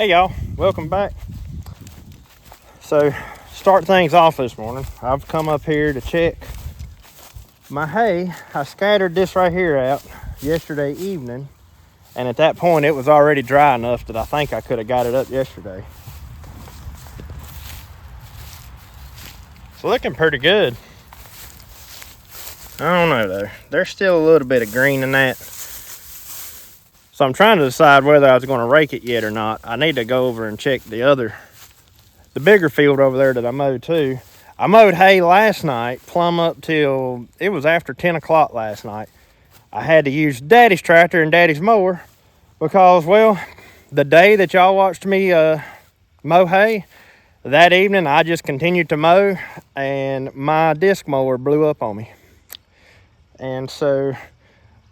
Hey y'all, welcome back. So, start things off this morning. I've come up here to check my hay. I scattered this right here out yesterday evening, and at that point it was already dry enough that I think I could have got it up yesterday. It's looking pretty good. I don't know though. There's still a little bit of green in that. So I'm trying to decide whether I was going to rake it yet or not. I need to go over and check the bigger field over there that I mowed too. I mowed hay last night, plumb up till, it was after 10 o'clock last night. I had to use Daddy's tractor and Daddy's mower because, well, the day that y'all watched me mow hay, that evening I just continued to mow and my disc mower blew up on me. And so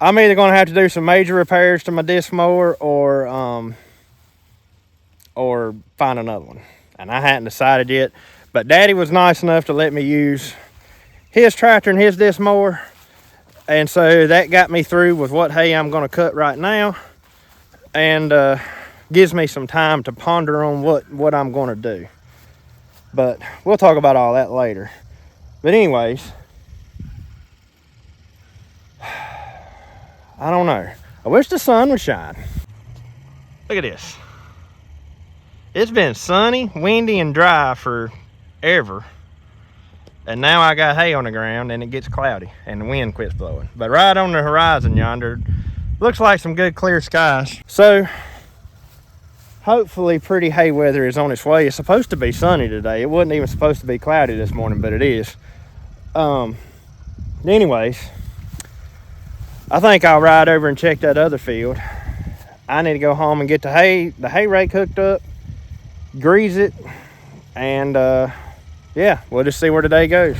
I'm either going to have to do some major repairs to my disc mower or find another one. And I hadn't decided yet. But Daddy was nice enough to let me use his tractor and his disc mower. And so that got me through with what hay I'm going to cut right now. And gives me some time to ponder on what I'm going to do. But we'll talk about all that later. But anyways, I don't know. I wish the sun would shine. Look at this. It's been sunny, windy, and dry forever. And now I got hay on the ground and it gets cloudy and the wind quits blowing. But right on the horizon yonder, looks like some good clear skies. So, hopefully pretty hay weather is on its way. It's supposed to be sunny today. It wasn't even supposed to be cloudy this morning, but it is. Anyways, I think I'll ride over and check that other field. I need to go home and get the hay rake hooked up, grease it, and yeah, we'll just see where the day goes.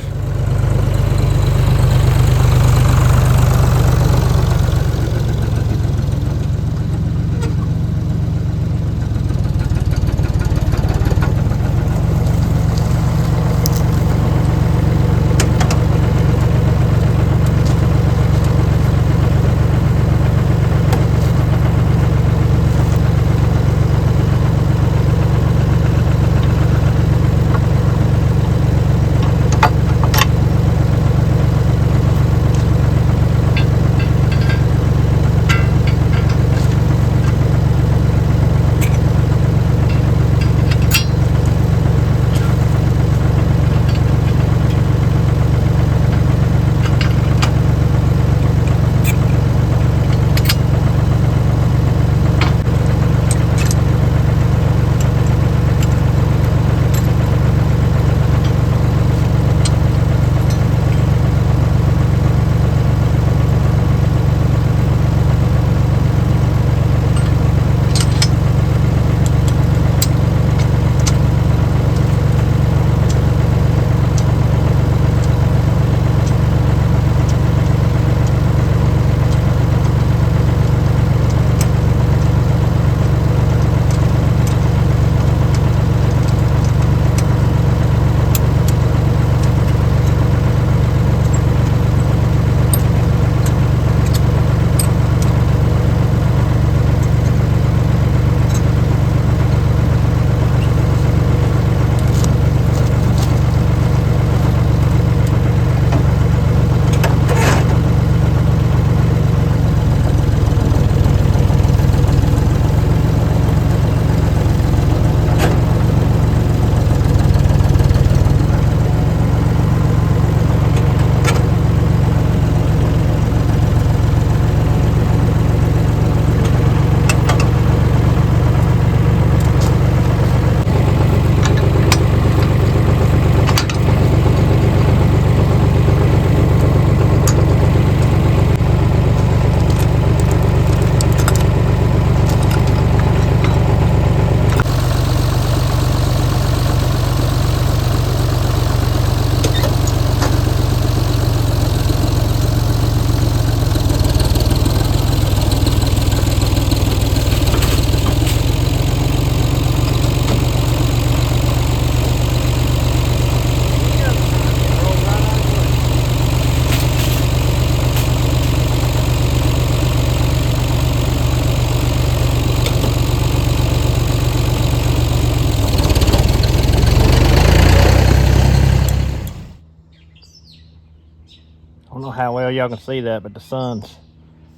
how well y'all can see that, but the sun's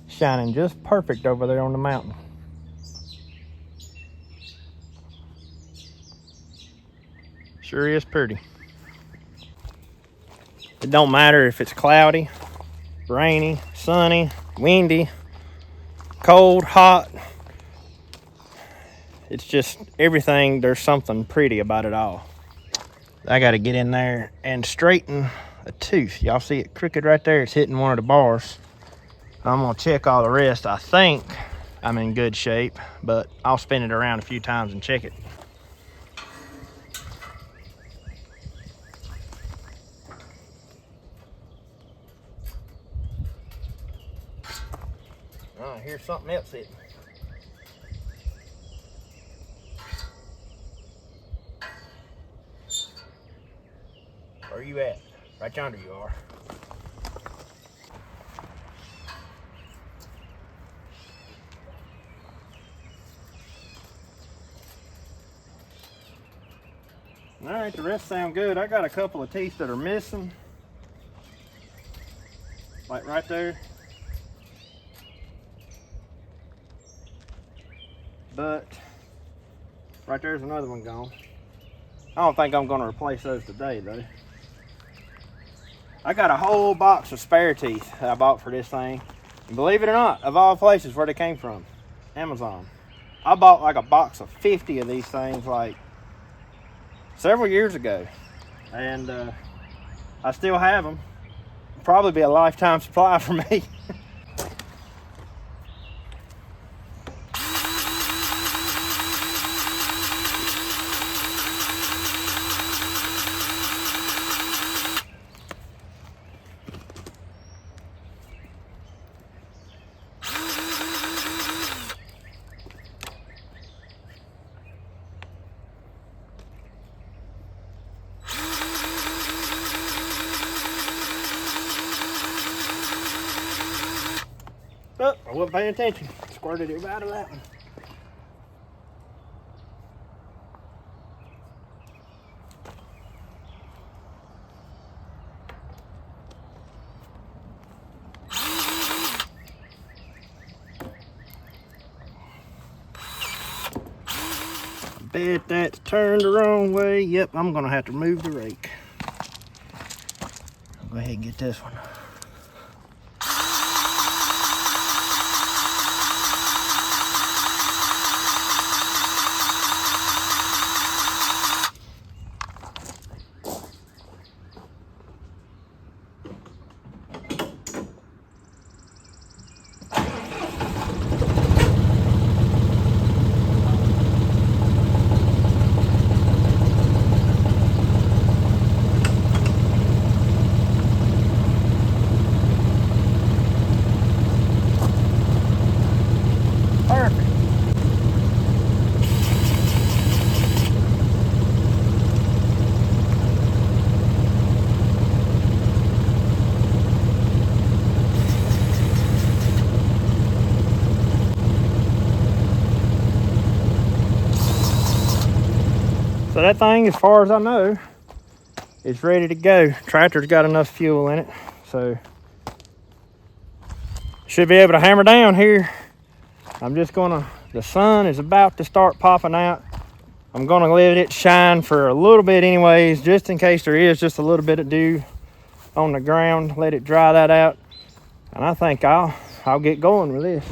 shining just perfect over there on the mountain. Sure is pretty. It don't matter if it's cloudy, rainy, sunny, windy, cold, hot. It's just everything, there's something pretty about it all. I gotta get in there and straighten a tooth. Y'all see it crooked right there? It's hitting one of the bars. I'm gonna check all the rest. I think I'm in good shape, but I'll spin it around a few times and check it. Oh, here's something else hitting. Where you at? Right yonder you are. All right, the rest sound good. I got a couple of teeth that are missing. Like right there. But right there's another one gone. I don't think I'm gonna replace those today though. I got a whole box of spare teeth that I bought for this thing. And believe it or not, of all places where they came from, Amazon. I bought like a box of 50 of these things like several years ago. And I still have them. Probably be a lifetime supply for me. Oh, I wasn't paying attention. Squirted it right out of that one. Bet that's turned the wrong way. Yep, I'm gonna have to move the rake. I'll go ahead and get this one. So that thing, as far as I know, is ready to go. Tractor's got enough fuel in it, so should be able to hammer down here. I'm just gonna, the sun is about to start popping out. I'm gonna let it shine for a little bit anyways, just in case there is just a little bit of dew on the ground. Let it dry that out. And I think I'll get going with this.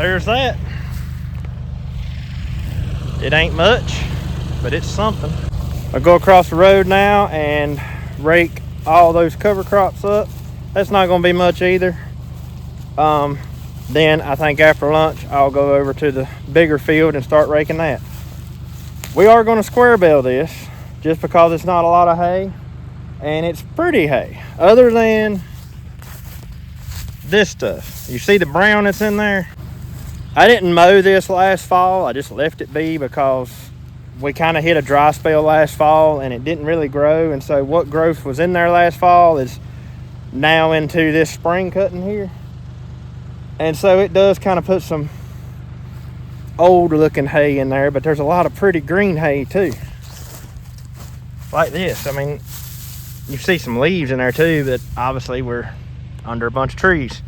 there's that. It ain't much, but it's something. I'll go across the road now and rake all those cover crops up. That's not going to be much either. Then I think after lunch I'll go over to the bigger field and start raking that. We are going to square bale this just because it's not a lot of hay and it's pretty hay. Other than this stuff, you see the brown that's in there? I didn't mow this last fall. I just left it be because we kind of hit a dry spell last fall and it didn't really grow. And so what growth was in there last fall is now into this spring cutting here. And so it does kind of put some old looking hay in there, but there's a lot of pretty green hay too. Like this. I mean, you see some leaves in there too, but obviously we're under a bunch of trees.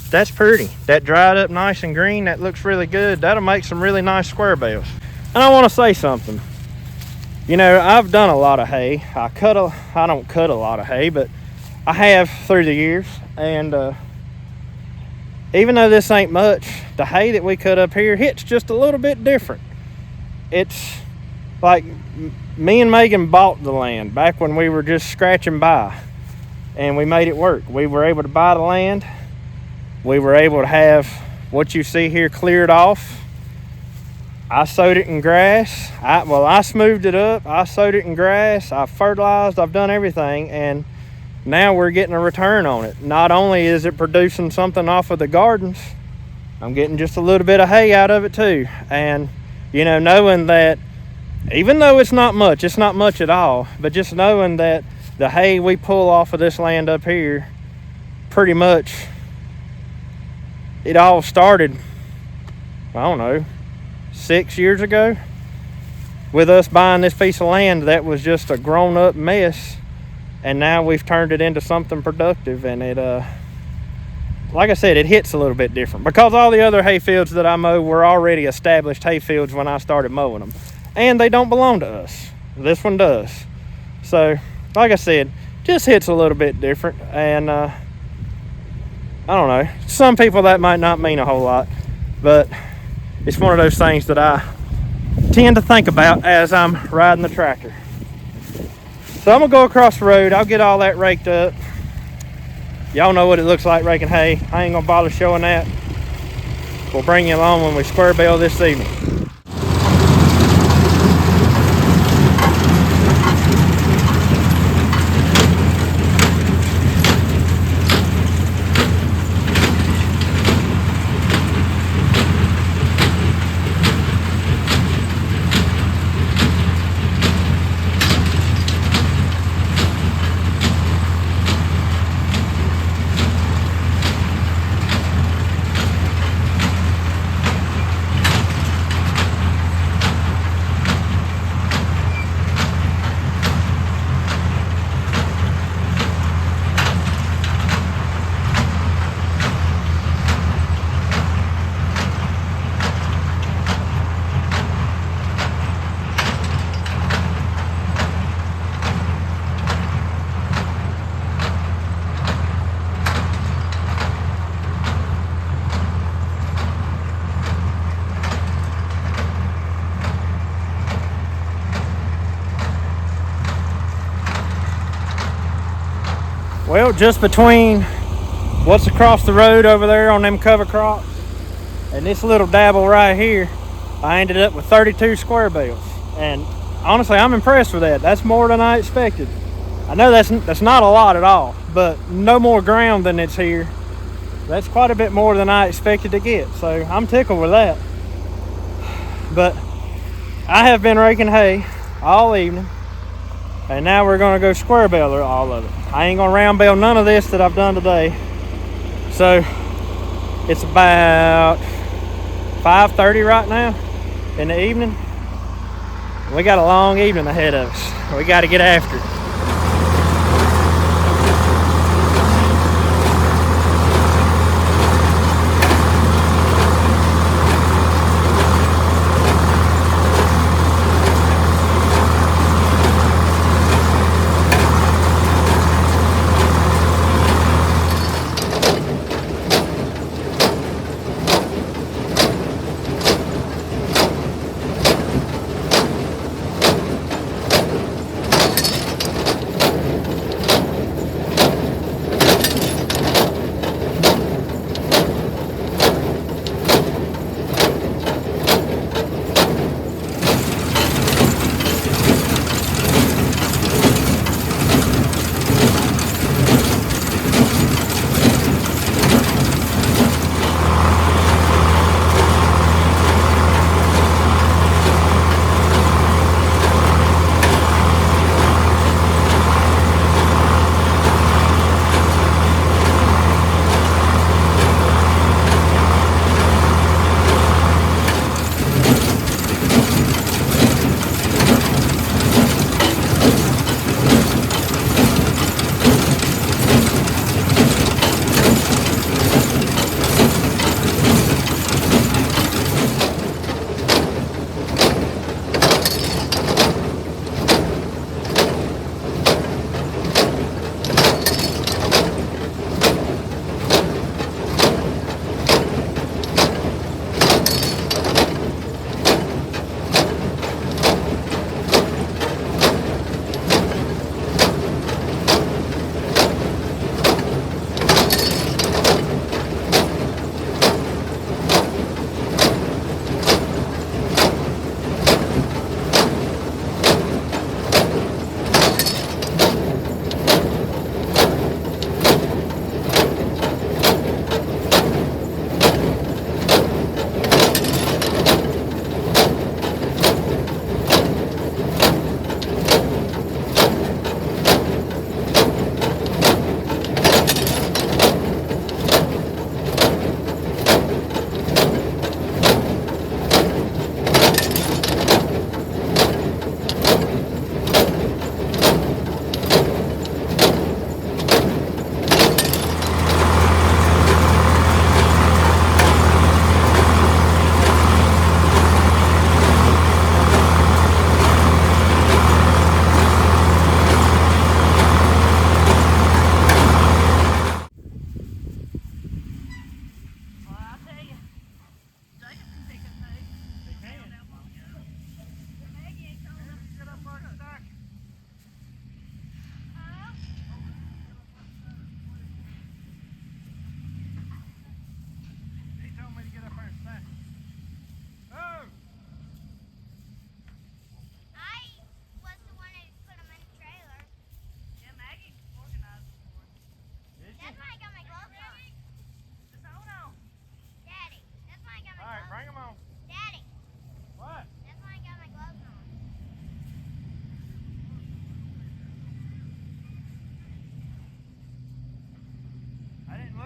That's pretty. That dried up nice and green. That looks really good. That'll make some really nice square bales. And I want to say something. You know, I've done a lot of hay. I don't cut a lot of hay, but I have through the years. And even though this ain't much, the hay that we cut up here hits just a little bit different. It's like me and Megan bought the land back when we were just scratching by, and we made it work. We were able to buy the land. We were able to have what you see here cleared off. I sowed it in grass. I smoothed it up. I sowed it in grass. I fertilized. I've done everything, and now we're getting a return on it. Not only is it producing something off of the gardens, I'm getting just a little bit of hay out of it too. And, you know, knowing that even though it's not much at all, but just knowing that the hay we pull off of this land up here, pretty much, it all started, I don't know, 6 years ago with us buying this piece of land that was just a grown-up mess, and now we've turned it into something productive. And it like I said, it hits a little bit different because all the other hay fields that I mow were already established hay fields when I started mowing them, and they don't belong to us. This one does. So like I said, just hits a little bit different. And I don't know, some people that might not mean a whole lot, but it's one of those things that I tend to think about as I'm riding the tractor. So I'm gonna go across the road. I'll get all that raked up. Y'all know what it looks like raking hay. I ain't gonna bother showing that. We'll bring you along when we square bale this evening. Well, just between what's across the road over there on them cover crops and this little dabble right here, I ended up with 32 square bales. And honestly, I'm impressed with that. That's more than I expected. I know that's not a lot at all, but no more ground than it's here. That's quite a bit more than I expected to get. So I'm tickled with that. But I have been raking hay all evening, and now we're gonna go square bale all of it. I ain't gonna round bale none of this that I've done today. So it's about 5:30 right now in the evening. We got a long evening ahead of us. We got to get after it.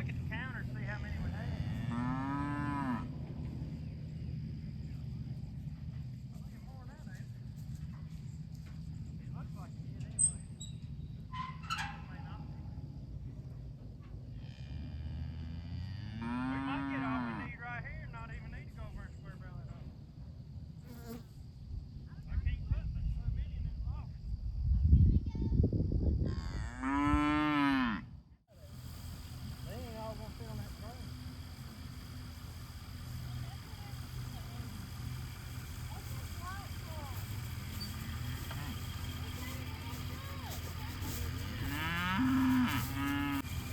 look at the counter and see how many we had.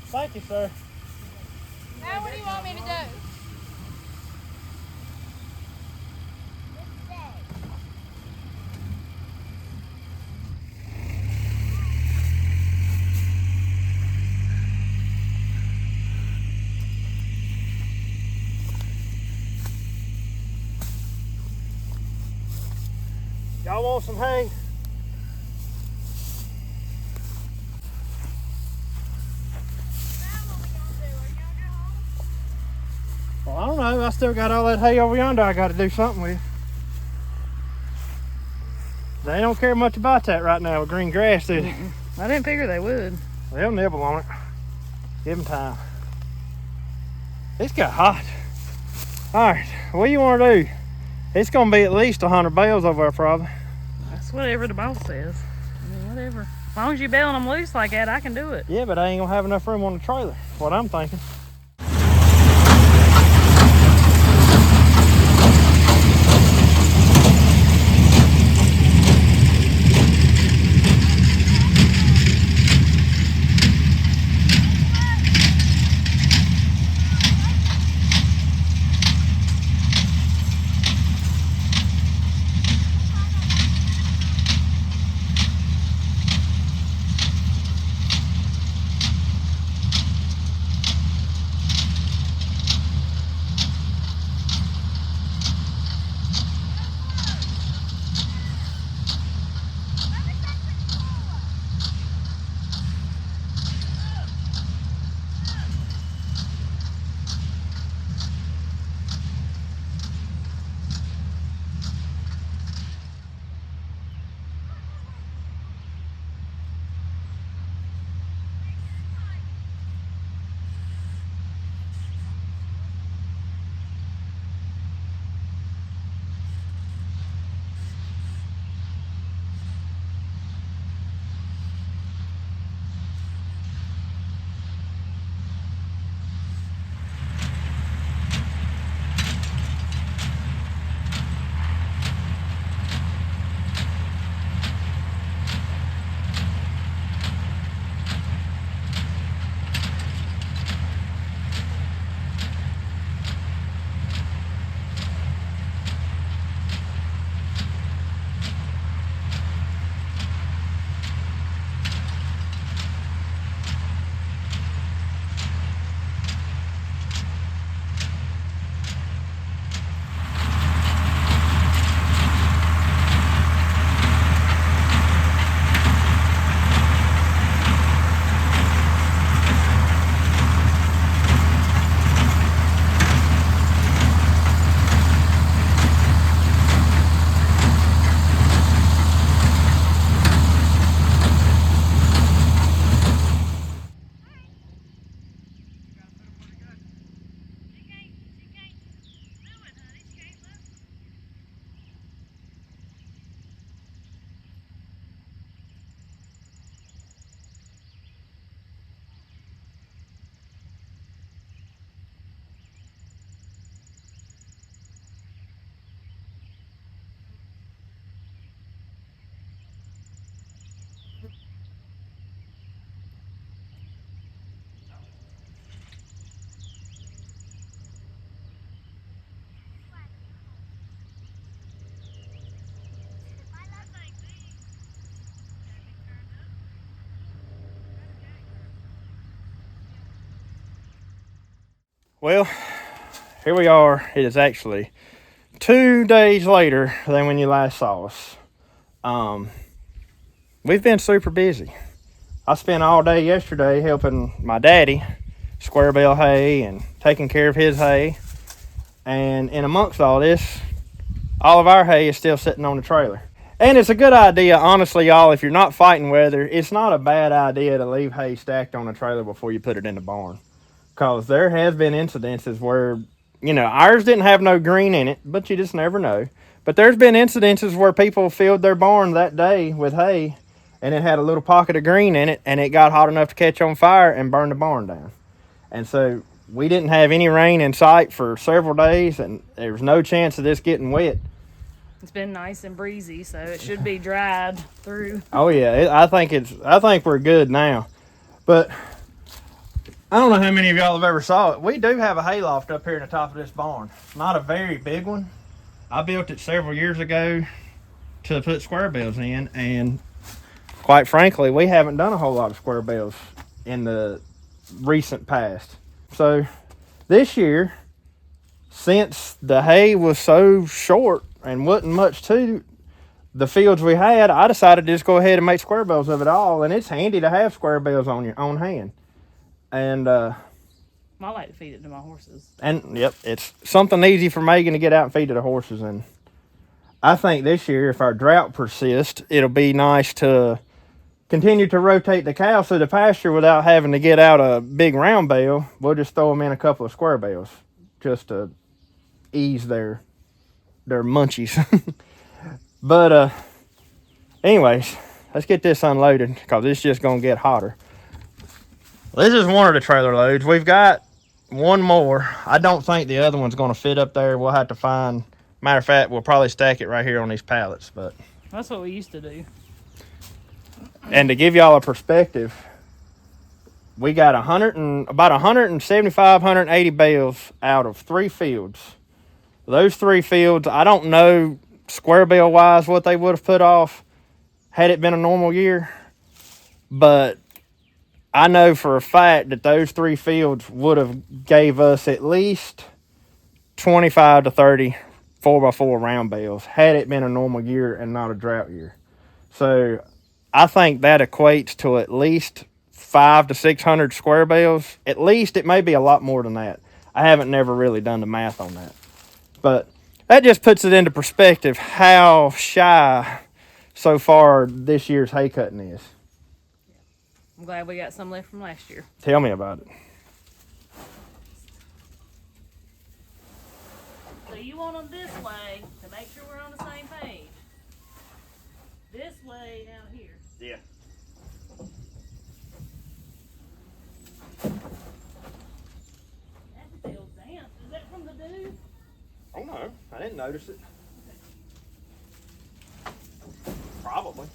Thank you, sir. Now what do you want me to do? Y'all want some hay? Well, I don't know. I still got all that hay over yonder I got to do something with. They don't care much about that right now with green grass, do they? I didn't figure they would. They'll nibble on it. Give them time. It's got hot. All right, what do you want to do? It's going to be at least 100 bales over there, probably. That's whatever the boss says. I mean, whatever. As long as you're bailing them loose like that, I can do it. Yeah, but I ain't going to have enough room on the trailer. What I'm thinking. Well, here we are. It is actually 2 days later than when you last saw us. We've been super busy. I spent all day yesterday helping my daddy square bale hay and taking care of his hay. And in amongst all this, all of our hay is still sitting on the trailer. And it's a good idea, honestly, y'all, if you're not fighting weather, it's not a bad idea to leave hay stacked on the trailer before you put it in the barn. Because there has been incidences where, you know, ours didn't have no green in it, but you just never know. But there's been incidences where people filled their barn that day with hay, and it had a little pocket of green in it, and it got hot enough to catch on fire and burn the barn down. And so we didn't have any rain in sight for several days, and there was no chance of this getting wet. It's been nice and breezy, so it should be dried through. Oh yeah, I think we're good now. But I don't know how many of y'all have ever saw it. We do have a hayloft up here in the top of this barn. Not a very big one. I built it several years ago to put square bales in, and quite frankly, we haven't done a whole lot of square bales in the recent past. So this year, since the hay was so short and wasn't much to the fields we had, I decided to just go ahead and make square bales of it all, and it's handy to have square bales on your own hand. And I like to feed it to my horses. And yep, it's something easy for Megan to get out and feed to the horses. And I think this year, if our drought persists, it'll be nice to continue to rotate the cows through the pasture without having to get out a big round bale. We'll just throw them in a couple of square bales just to ease their munchies. But anyways, let's get this unloaded because it's just gonna get hotter. This is one of the trailer loads. We've got one more. I don't think the other one's gonna fit up there. We'll have to find. Matter of fact, we'll probably stack it right here on these pallets. But that's what we used to do. And to give y'all a perspective, we got about 175, 180 bales out of 3 fields. Those 3 fields, I don't know square bale wise what they would have put off had it been a normal year, but I know for a fact that those 3 fields would have gave us at least 25 to 30 4x4 round bales had it been a normal year and not a drought year. So I think that equates to at least 500 to 600 square bales. At least. It may be a lot more than that. I haven't never really done the math on that. But that just puts it into perspective how shy so far this year's hay cutting is. I'm glad we got some left from last year. Tell me about it. So you want them this way to make sure we're on the same page. This way down here. Yeah. That feels damp. Is that from the dew? Oh no, I didn't notice it. Probably.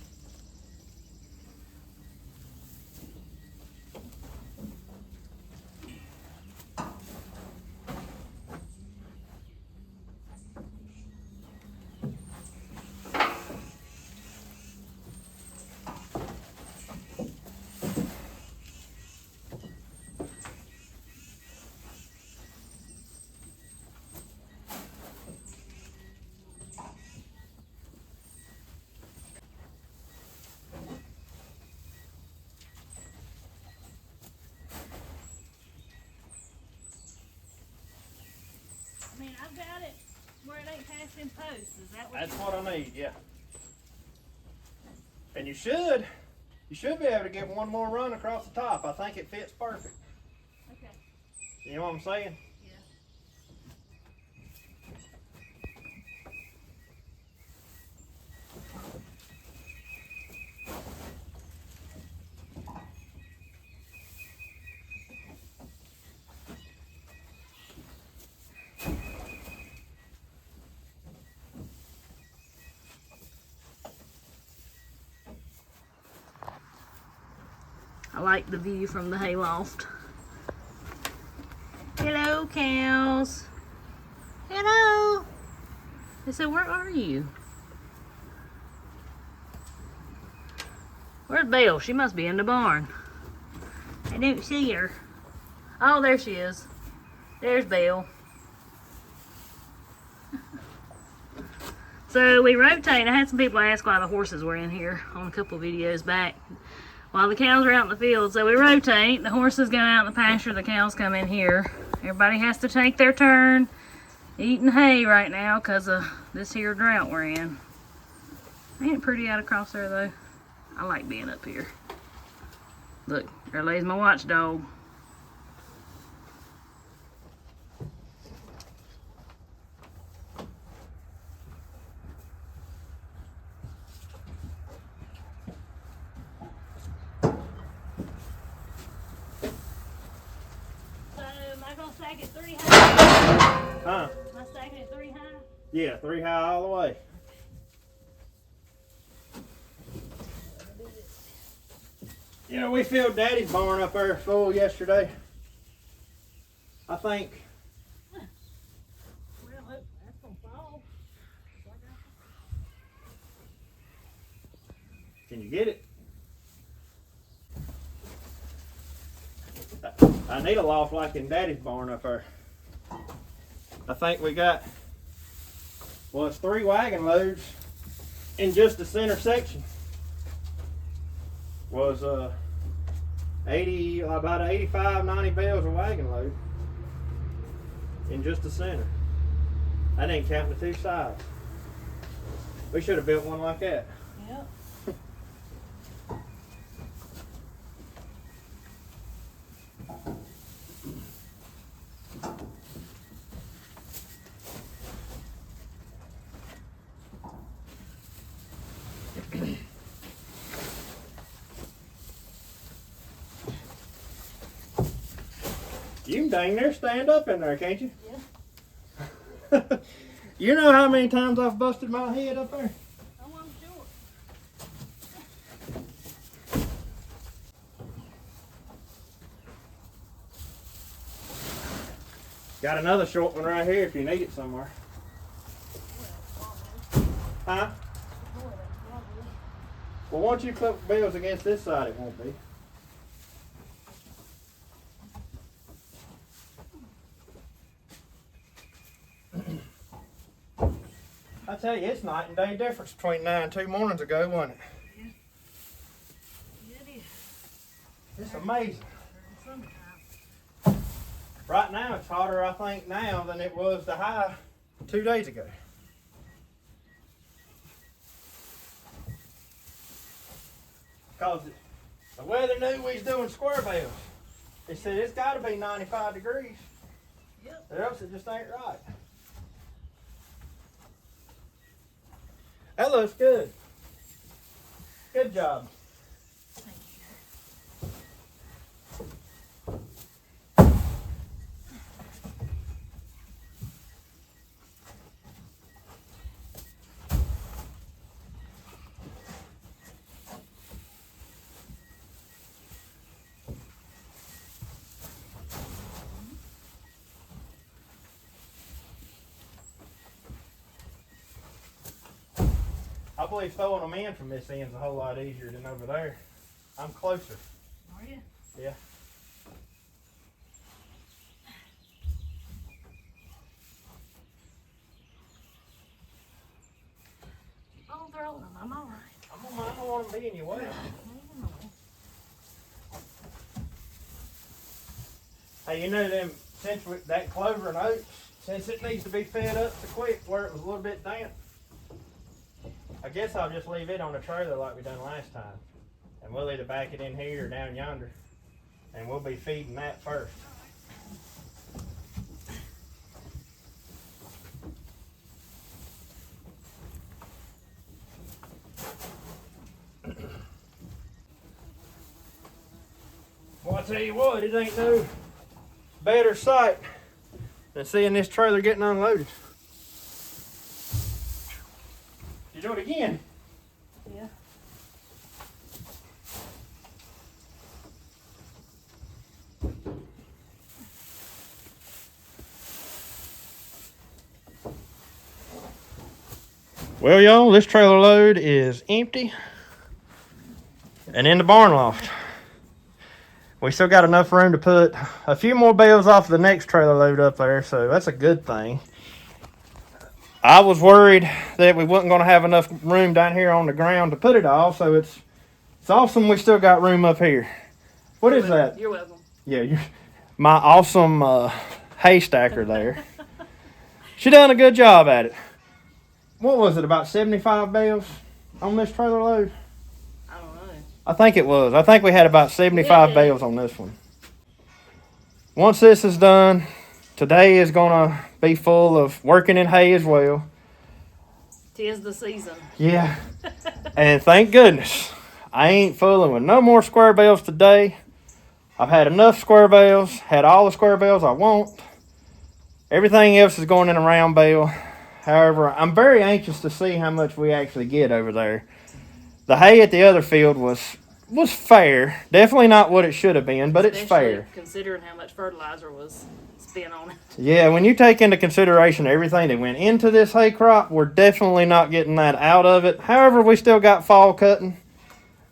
I mean, I've got it where it ain't passing posts. Is that what That's what I need, yeah. And you should be able to get one more run across the top. I think it fits perfect. Okay. You know what I'm saying? Yeah. I like the view from the hayloft. Hello, cows. Hello. They said, where are you? Where's Belle? She must be in the barn. I don't see her. Oh, there she is. There's Belle. So we rotate. I had some people ask why the horses were in here on a couple of videos back. while the cows are out in the field. So we rotate. The horses go out in the pasture, the cows come in here. Everybody has to take their turn eating hay right now because of this here drought we're in. Ain't it pretty out across there though? I like being up here. Look, there lays my watchdog. Stack it 3 high. Huh? Am I stacking it 3 high? Yeah, 3 high all the way. You know, we filled Daddy's barn up there full yesterday. I think. Well, that's gonna fall. Can you get it? I need a loft like in Daddy's barn up there. I think we got, well, it's 3 wagon loads in just the center section. Was about 85, 90 bales a wagon load in just the center. I didn't count the 2 sides. We should have built one like that. Yep. You can dang near stand up in there, can't you? Yeah. You know how many times I've busted my head up there? Oh, I'm sure. Got another short one right here if you need it somewhere. Huh? Well, once you put bales against this side, it won't be. I tell you, it's night and day difference between now and 2 mornings ago, wasn't it? Yeah, it is. It's amazing. Summertime. Right now, it's hotter, I think, now than it was the high 2 days ago. Because the weather knew we was doing square bales. They said it's got to be 95 degrees. Yep. Or else it just ain't right. That looks good. Good job. Thank I believe throwing them in from this end's a whole lot easier than over there. I'm closer. Are you? Yeah. Oh, throwing them. I'm all right. I don't want them to be in your way. Hey, you know them, since that clover and oats, since it needs to be fed up so quick where it was a little bit damp, I guess I'll just leave it on the trailer like we done last time. And we'll either back it in here or down yonder. And we'll be feeding that first. Well, I tell you what, it ain't no better sight than seeing this trailer getting unloaded. You do it again. Yeah. Well, y'all, this trailer load is empty and in the barn loft. We still got enough room to put a few more bales off the next trailer load up there, so that's a good thing. I was worried that we wasn't going to have enough room down here on the ground to put it all, so it's It's awesome we still got room up here. What is that? You're welcome. Yeah, my awesome hay stacker there. She done a good job at it. What was it, about 75 bales on this trailer load? I don't know. I think it was. I think we had about 75 bales on this one. Once this is done, today is gonna be full of working in hay as well. 'Tis the season. Yeah. And thank goodness, I ain't fooling with no more square bales today. I've had enough square bales, had all the square bales I want. Everything else is going in a round bale. However, I'm very anxious to see how much we actually get over there. The hay at the other field was fair. Definitely not what it should have been, but it's fair. Considering how much fertilizer was spent on it. Yeah, when you take into consideration everything that went into this hay crop, we're definitely not getting that out of it. However, we still got fall cutting.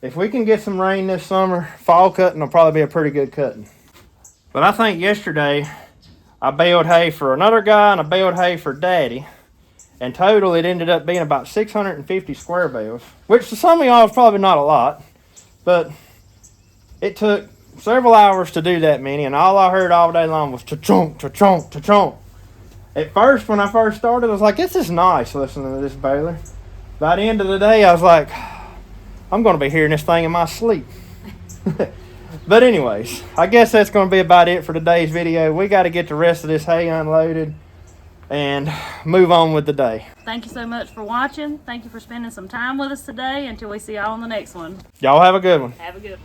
If we can get some rain this summer, fall cutting will probably be a pretty good cutting. But I think yesterday I baled hay for another guy and I baled hay for Daddy. In total, it ended up being about 650 square bales, which to some of y'all is probably not a lot, but it took several hours to do that many, and all I heard all day long was cha-chonk, cha-chonk, cha-chonk. At first, when I first started, I was like, this is nice listening to this baler. By the end of the day, I was like, I'm going to be hearing this thing in my sleep. But anyways, I guess that's going to be about it for today's video. We got to get the rest of this hay unloaded and move on with the day. Thank you so much for watching. Thank you for spending some time with us today. Until we see y'all on the next one. Y'all have a good one. Have a good one.